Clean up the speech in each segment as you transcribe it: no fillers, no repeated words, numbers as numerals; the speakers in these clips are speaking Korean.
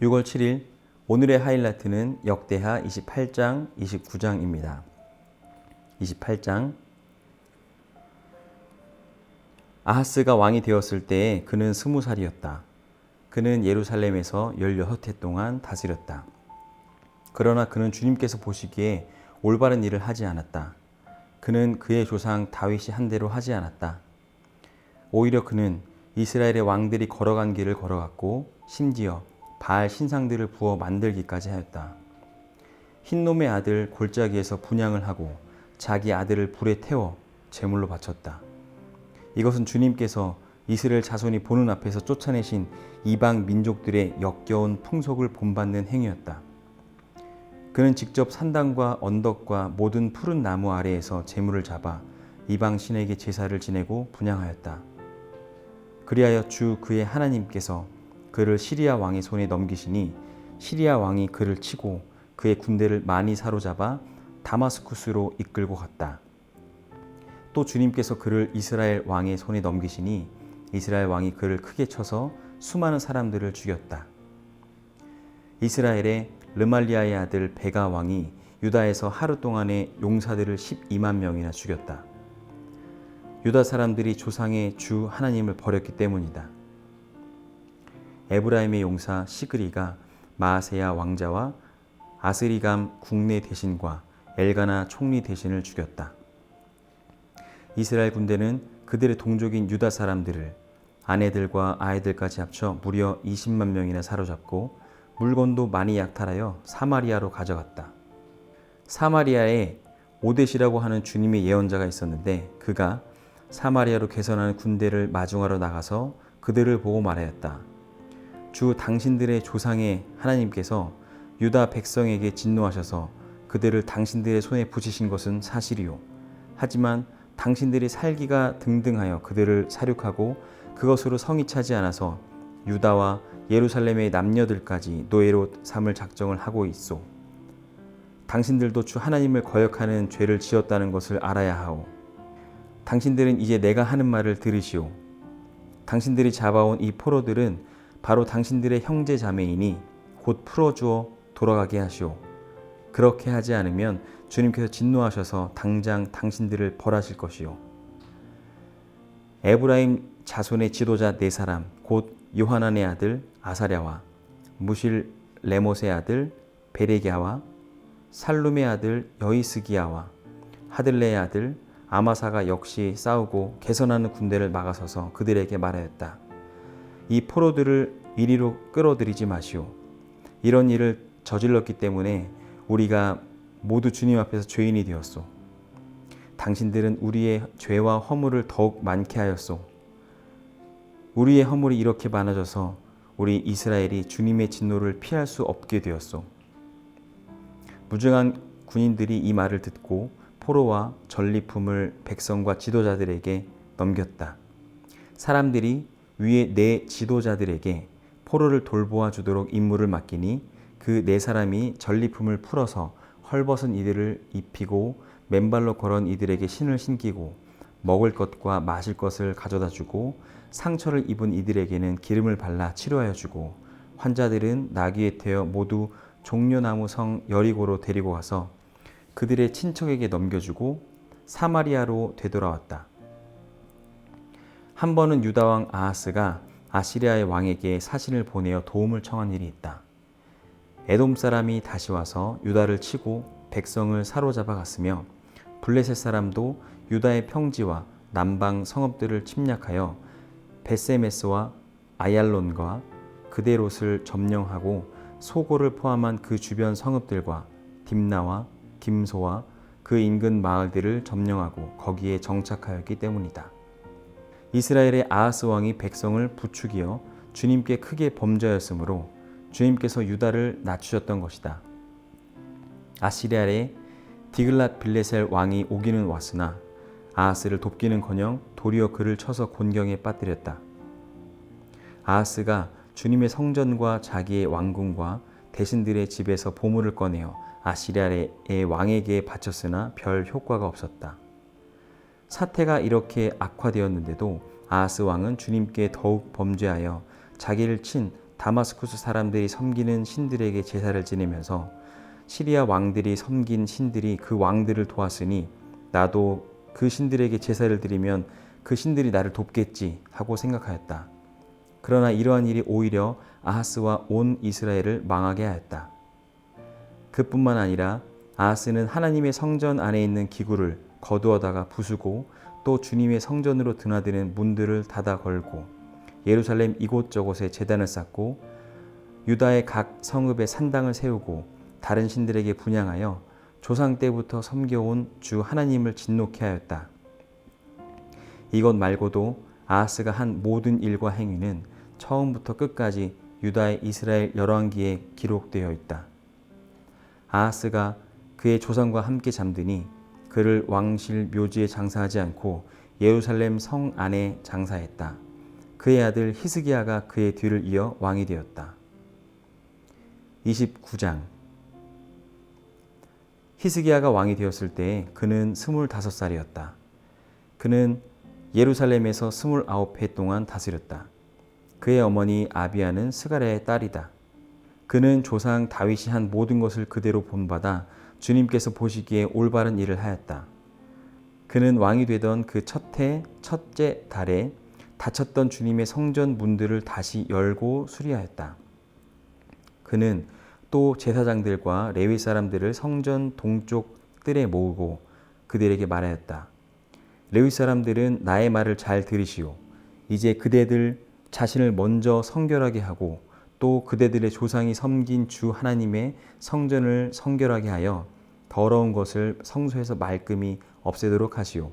(6월 7일) 오늘의 하이라이트는 역대하 28장, 29장입니다. 28장. 아하스가 왕이 되었을 때에 그는 20살이었다. 그는 예루살렘에서 16해 동안 다스렸다. 그러나 그는 주님께서 보시기에 올바른 일을 하지 않았다. 그는 그의 조상 다윗이 한 대로 하지 않았다. 오히려 그는 이스라엘의 왕들이 걸어간 길을 걸어갔고 심지어 바알 신상들을 부어 만들기까지 하였다. 흰놈의 아들 골짜기에서 분향을 하고 자기 아들을 불에 태워 제물로 바쳤다. 이것은 주님께서 이스라엘 자손이 보는 앞에서 쫓아내신 이방 민족들의 역겨운 풍속을 본받는 행위였다. 그는 직접 산당과 언덕과 모든 푸른 나무 아래에서 제물을 잡아 이방 신에게 제사를 지내고 분향하였다. 그리하여 주 그의 하나님께서 그를 시리아 왕의 손에 넘기시니 시리아 왕이 그를 치고 그의 군대를 많이 사로잡아 다마스쿠스로 이끌고 갔다. 또 주님께서 그를 이스라엘 왕의 손에 넘기시니 이스라엘 왕이 그를 크게 쳐서 수많은 사람들을 죽였다. 이스라엘의 르말리아의 아들 베가 왕이 유다에서 하루 동안에 용사들을 12만 명이나 죽였다. 유다 사람들이 조상의 주 하나님을 버렸기 때문이다. 에브라임의 용사 시그리가 마아세야 왕자와 아스리감 국내 대신과 엘가나 총리 대신을 죽였다. 이스라엘 군대는 그들의 동족인 유다 사람들을 아내들과 아이들까지 합쳐 무려 20만 명이나 사로잡고 물건도 많이 약탈하여 사마리아로 가져갔다. 사마리아에 오뎃이라고 하는 주님의 예언자가 있었는데 그가 사마리아로 개선하는 군대를 마중하러 나가서 그들을 보고 말하였다. 주 당신들의 조상의 하나님께서 유다 백성에게 진노하셔서 그들을 당신들의 손에 붙이신 것은 사실이요. 하지만 당신들이 살기가 등등하여 그들을 사륙하고 그것으로 성이 차지 않아서 유다와 예루살렘의 남녀들까지 노예로 삼을 작정을 하고 있소. 당신들도 주 하나님을 거역하는 죄를 지었다는 것을 알아야 하오. 당신들은 이제 내가 하는 말을 들으시오. 당신들이 잡아온 이 포로들은 바로 당신들의 형제 자매이니 곧 풀어주어 돌아가게 하시오. 그렇게 하지 않으면 주님께서 진노하셔서 당장 당신들을 벌하실 것이요. 에브라임 자손의 지도자 4사람 곧 요하난의 아들 아사랴와 무실 레못의 아들 베레기야와 살룸의 아들 여이스기야와 하들레의 아들 아마사가 역시 싸우고 개선하는 군대를 막아서서 그들에게 말하였다. 이 포로들을 이리로 끌어들이지 마시오. 이런 일을 저질렀기 때문에 우리가 모두 주님 앞에서 죄인이 되었소. 당신들은 우리의 죄와 허물을 더욱 많게 하였소. 우리의 허물이 이렇게 많아져서 우리 이스라엘이 주님의 진노를 피할 수 없게 되었소. 무증한 군인들이 이 말을 듣고 포로와 전리품을 백성과 지도자들에게 넘겼다. 사람들이 위에 4 지도자들에게 포로를 돌보아 주도록 임무를 맡기니 그 4사람이 전리품을 풀어서 헐벗은 이들을 입히고 맨발로 걸은 이들에게 신을 신기고 먹을 것과 마실 것을 가져다 주고 상처를 입은 이들에게는 기름을 발라 치료하여 주고 환자들은 나귀에 태워 모두 종려나무 성 여리고로 데리고 가서 그들의 친척에게 넘겨주고 사마리아로 되돌아왔다. 한 번은 유다 왕 아하스가 아시리아의 왕에게 사신을 보내어 도움을 청한 일이 있다. 에돔 사람이 다시 와서 유다를 치고 백성을 사로잡아 갔으며 블레셋 사람도 유다의 평지와 남방 성읍들을 침략하여 베세메스와 아얄론과 그데롯을 점령하고 소고를 포함한 그 주변 성읍들과 딥나와 김소와 그 인근 마을들을 점령하고 거기에 정착하였기 때문이다. 이스라엘의 아하스 왕이 백성을 부추기어 주님께 크게 범죄하였으므로 주님께서 유다를 낮추셨던 것이다. 아시리아의 디글랏 빌레셀 왕이 오기는 왔으나 아하스를 돕기는커녕 도리어 그를 쳐서 곤경에 빠뜨렸다. 아하스가 주님의 성전과 자기의 왕궁과 대신들의 집에서 보물을 꺼내어 아시리아의 왕에게 바쳤으나 별 효과가 없었다. 사태가 이렇게 악화되었는데도 아하스 왕은 주님께 더욱 범죄하여 자기를 친 다마스쿠스 사람들이 섬기는 신들에게 제사를 지내면서 시리아 왕들이 섬긴 신들이 그 왕들을 도왔으니 나도 그 신들에게 제사를 드리면 그 신들이 나를 돕겠지 하고 생각하였다. 그러나 이러한 일이 오히려 아하스와 온 이스라엘을 망하게 하였다. 그뿐만 아니라 아하스는 하나님의 성전 안에 있는 기구를 거두어다가 부수고 또 주님의 성전으로 드나드는 문들을 닫아 걸고 예루살렘 이곳저곳에 제단을 쌓고 유다의 각 성읍에 산당을 세우고 다른 신들에게 분향하여 조상 때부터 섬겨온 주 하나님을 진노케 하였다. 이것 말고도 아하스가 한 모든 일과 행위는 처음부터 끝까지 유다의 이스라엘 열왕기에 기록되어 있다. 아하스가 그의 조상과 함께 잠드니 그를 왕실 묘지에 장사하지 않고 예루살렘 성 안에 장사했다. 그의 아들 히스기야가 그의 뒤를 이어 왕이 되었다. 29장. 히스기야가 왕이 되었을 때 그는 25살이었다. 그는 예루살렘에서 29해 동안 다스렸다. 그의 어머니 아비야는 스가랴의 딸이다. 그는 조상 다윗이 한 모든 것을 그대로 본받아 주님께서 보시기에 올바른 일을 하였다. 그는 왕이 되던 그 첫 해 첫째 달에 닫혔던 주님의 성전 문들을 다시 열고 수리하였다. 그는 또 제사장들과 레위 사람들을 성전 동쪽 뜰에 모으고 그들에게 말하였다. 레위 사람들은 나의 말을 잘 들으시오. 이제 그대들 자신을 먼저 성결하게 하고 또 그대들의 조상이 섬긴 주 하나님의 성전을 성결하게 하여 더러운 것을 성소에서 말끔히 없애도록 하시오.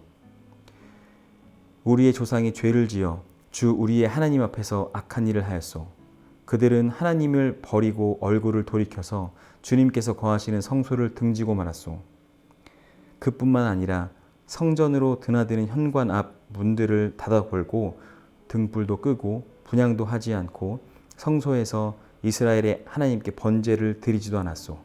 우리의 조상이 죄를 지어 주 우리의 하나님 앞에서 악한 일을 하였소. 그들은 하나님을 버리고 얼굴을 돌이켜서 주님께서 거하시는 성소를 등지고 말았소. 그뿐만 아니라 성전으로 드나드는 현관 앞 문들을 닫아 걸고 등불도 끄고 분향도 하지 않고 성소에서 이스라엘의 하나님께 번제를 드리지도 않았소.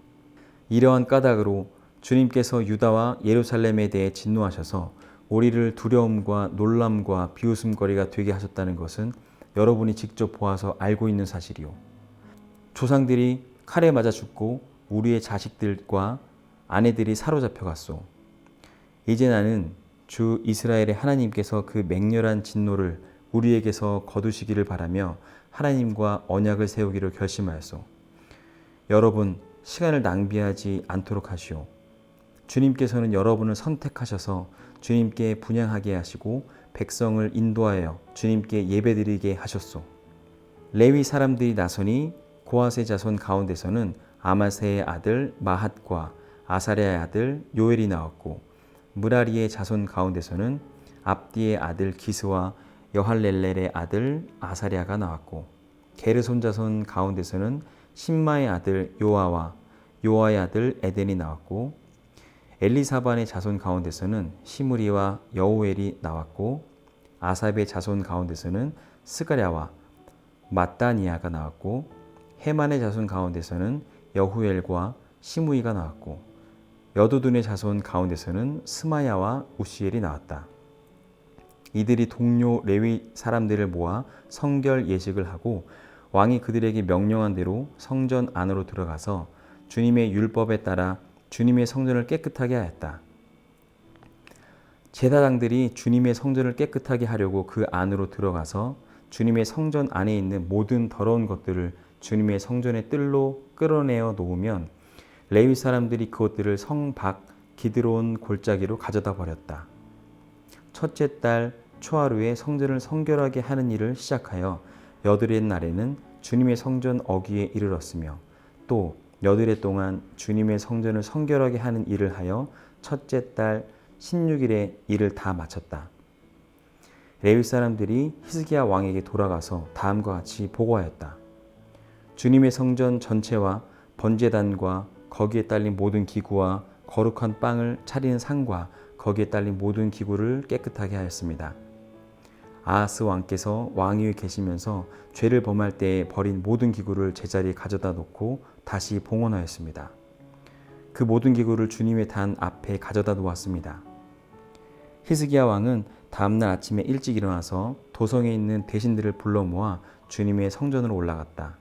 이러한 까닭으로 주님께서 유다와 예루살렘에 대해 진노하셔서 우리를 두려움과 놀람과 비웃음거리가 되게 하셨다는 것은 여러분이 직접 보아서 알고 있는 사실이요. 조상들이 칼에 맞아 죽고 우리의 자식들과 아내들이 사로잡혀갔소. 이제 나는 주 이스라엘의 하나님께서 그 맹렬한 진노를 우리에게서 거두시기를 바라며 하나님과 언약을 세우기로 결심하였소. 여러분, 시간을 낭비하지 않도록 하시오. 주님께서는 여러분을 선택하셔서 주님께 분향하게 하시고 백성을 인도하여 주님께 예배드리게 하셨소. 레위 사람들이 나서니 고핫의 자손 가운데서는 아마세의 아들 마핫과 아사랴의 아들 요엘이 나왔고 무라리의 자손 가운데서는 압디의 아들 기스와 여할렐렐의 아들 아사랴가 나왔고 게르손 자손 가운데서는 심마의 아들 요아와 요아의 아들 에덴이 나왔고 엘리사반의 자손 가운데서는 시므리와 여우엘이 나왔고 아삽의 자손 가운데서는 스가랴와 mat다니아가 나왔고 헤만의 자손 가운데서는 여후엘과 시므이가 나왔고 여두둔의 자손 가운데서는 스마야와 우시엘이 나왔다. 이들이 동료 레위 사람들을 모아 성결 예식을 하고 왕이 그들에게 명령한 대로 성전 안으로 들어가서 주님의 율법에 따라 주님의 성전을 깨끗하게 하였다. 제사장들이 주님의 성전을 깨끗하게 하려고 그 안으로 들어가서 주님의 성전 안에 있는 모든 더러운 것들을 주님의 성전의 뜰로 끌어내어 놓으면 레위 사람들이 그것들을 성 밖 기드론 골짜기로 가져다 버렸다. 첫째 달 초하루에 성전을 성결하게 하는 일을 시작하여 여드렛 날에는 주님의 성전 어귀에 이르렀으며 또 여드렛 동안 주님의 성전을 성결하게 하는 일을 하여 첫째 달 16일에 일을 다 마쳤다. 레위 사람들이 히스기야 왕에게 돌아가서 다음과 같이 보고하였다. 주님의 성전 전체와 번제단과 거기에 딸린 모든 기구와 거룩한 빵을 차리는 상과 거기에 딸린 모든 기구를 깨끗하게 하였습니다. 아하스 왕께서 왕위에 계시면서 죄를 범할 때에 버린 모든 기구를 제자리에 가져다 놓고 다시 봉헌하였습니다. 그 모든 기구를 주님의 단 앞에 가져다 놓았습니다. 히스기야 왕은 다음날 아침에 일찍 일어나서 도성에 있는 대신들을 불러 모아 주님의 성전으로 올라갔다.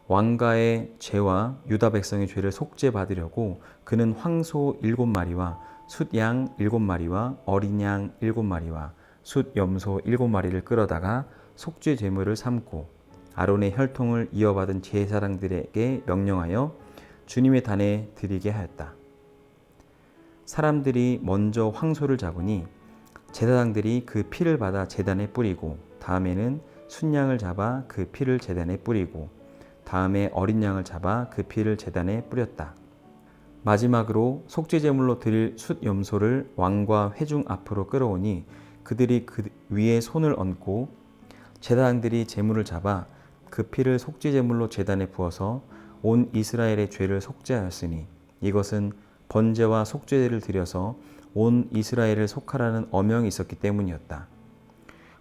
왕가의 죄와 유다 백성의 죄를 속죄받으려고 그는 황소 7마리와 숫양 7마리와 어린 양 7마리와 숫 염소 7마리를 끌어다가 속죄 제물을 삼고 아론의 혈통을 이어받은 제사장들에게 명령하여 주님의 단에 드리게 하였다. 사람들이 먼저 황소를 잡으니 제사장들이 그 피를 받아 제단에 뿌리고 다음에는 순양을 잡아 그 피를 제단에 뿌리고 다음에 어린 양을 잡아 그 피를 제단에 뿌렸다. 마지막으로 속죄제물로 드릴 숫 염소를 왕과 회중 앞으로 끌어오니 그들이 그 위에 손을 얹고 제사장들이 제물을 잡아 그 피를 속죄제물로 제단에 부어서 온 이스라엘의 죄를 속죄하였으니 이것은 번제와 속죄를 드려서 온 이스라엘을 속하라는 어명이 있었기 때문이었다.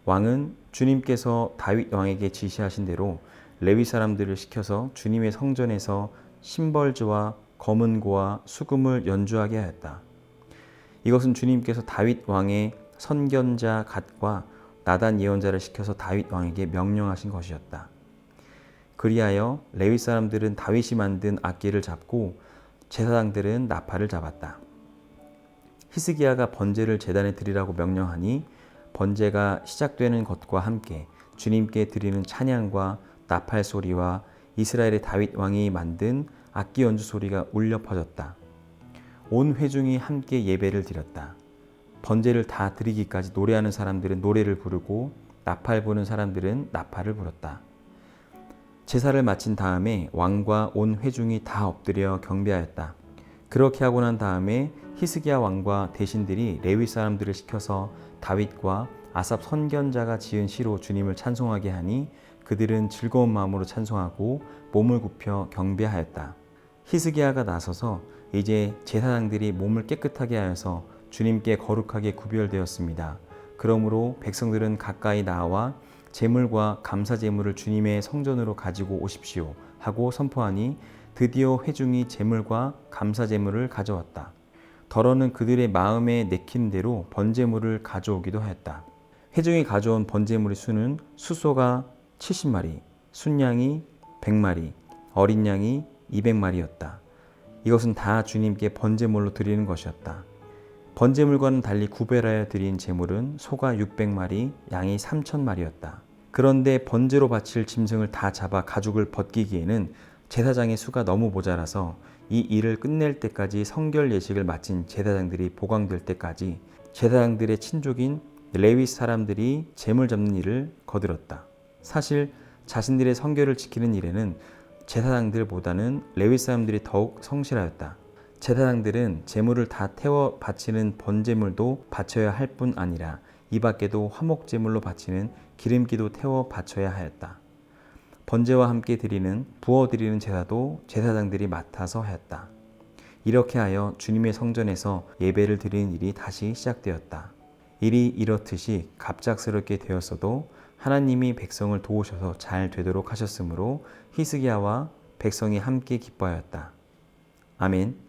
왕은 주님께서 다윗 왕에게 지시하신 대로 레위 사람들을 시켜서 주님의 성전에서 심벌주와 검은고와 수금을 연주하게 하였다. 이것은 주님께서 다윗 왕의 선견자 갓과 나단 예언자를 시켜서 다윗 왕에게 명령하신 것이었다. 그리하여 레위 사람들은 다윗이 만든 악기를 잡고 제사장들은 나팔을 잡았다. 히스기야가 번제를 제단에 드리라고 명령하니 번제가 시작되는 것과 함께 주님께 드리는 찬양과 나팔 소리와 이스라엘의 다윗 왕이 만든 악기 연주 소리가 울려 퍼졌다. 온 회중이 함께 예배를 드렸다. 번제를 다 드리기까지 노래하는 사람들은 노래를 부르고 나팔 부는 사람들은 나팔을 불었다. 제사를 마친 다음에 왕과 온 회중이 다 엎드려 경배하였다. 그렇게 하고 난 다음에 히스기야 왕과 대신들이 레위 사람들을 시켜서 다윗과 아삽 선견자가 지은 시로 주님을 찬송하게 하니 그들은 즐거운 마음으로 찬송하고 몸을 굽혀 경배하였다. 히스기야가 나서서 이제 제사장들이 몸을 깨끗하게 하여서 주님께 거룩하게 구별되었습니다. 그러므로 백성들은 가까이 나와 제물과 감사 제물을 주님의 성전으로 가지고 오십시오 하고 선포하니 드디어 회중이 제물과 감사 제물을 가져왔다. 더러는 그들의 마음에 내키는 대로 번제물을 가져오기도 하였다. 회중이 가져온 번제물의 수는 수소가 70마리, 순양이 100마리, 어린 양이 200마리였다. 이것은 다 주님께 번제물로 드리는 것이었다. 번제물과는 달리 구별하여 드린 제물은 소가 600마리, 양이 3000마리였다. 그런데 번제로 바칠 짐승을 다 잡아 가죽을 벗기기에는 제사장의 수가 너무 모자라서 이 일을 끝낼 때까지 성결 예식을 마친 제사장들이 보강될 때까지 제사장들의 친족인 레위 사람들이 제물 잡는 일을 거들었다. 사실 자신들의 성결을 지키는 일에는 제사장들보다는 레위 사람들이 더욱 성실하였다. 제사장들은 제물을 다 태워 바치는 번제물도 바쳐야 할 뿐 아니라 이 밖에도 화목제물로 바치는 기름기도 태워 바쳐야 하였다. 번제와 함께 드리는 부어드리는 제사도 제사장들이 맡아서 하였다. 이렇게 하여 주님의 성전에서 예배를 드리는 일이 다시 시작되었다. 일이 이렇듯이 갑작스럽게 되었어도 하나님이 백성을 도우셔서 잘 되도록 하셨으므로 히스기야와 백성이 함께 기뻐하였다. 아멘.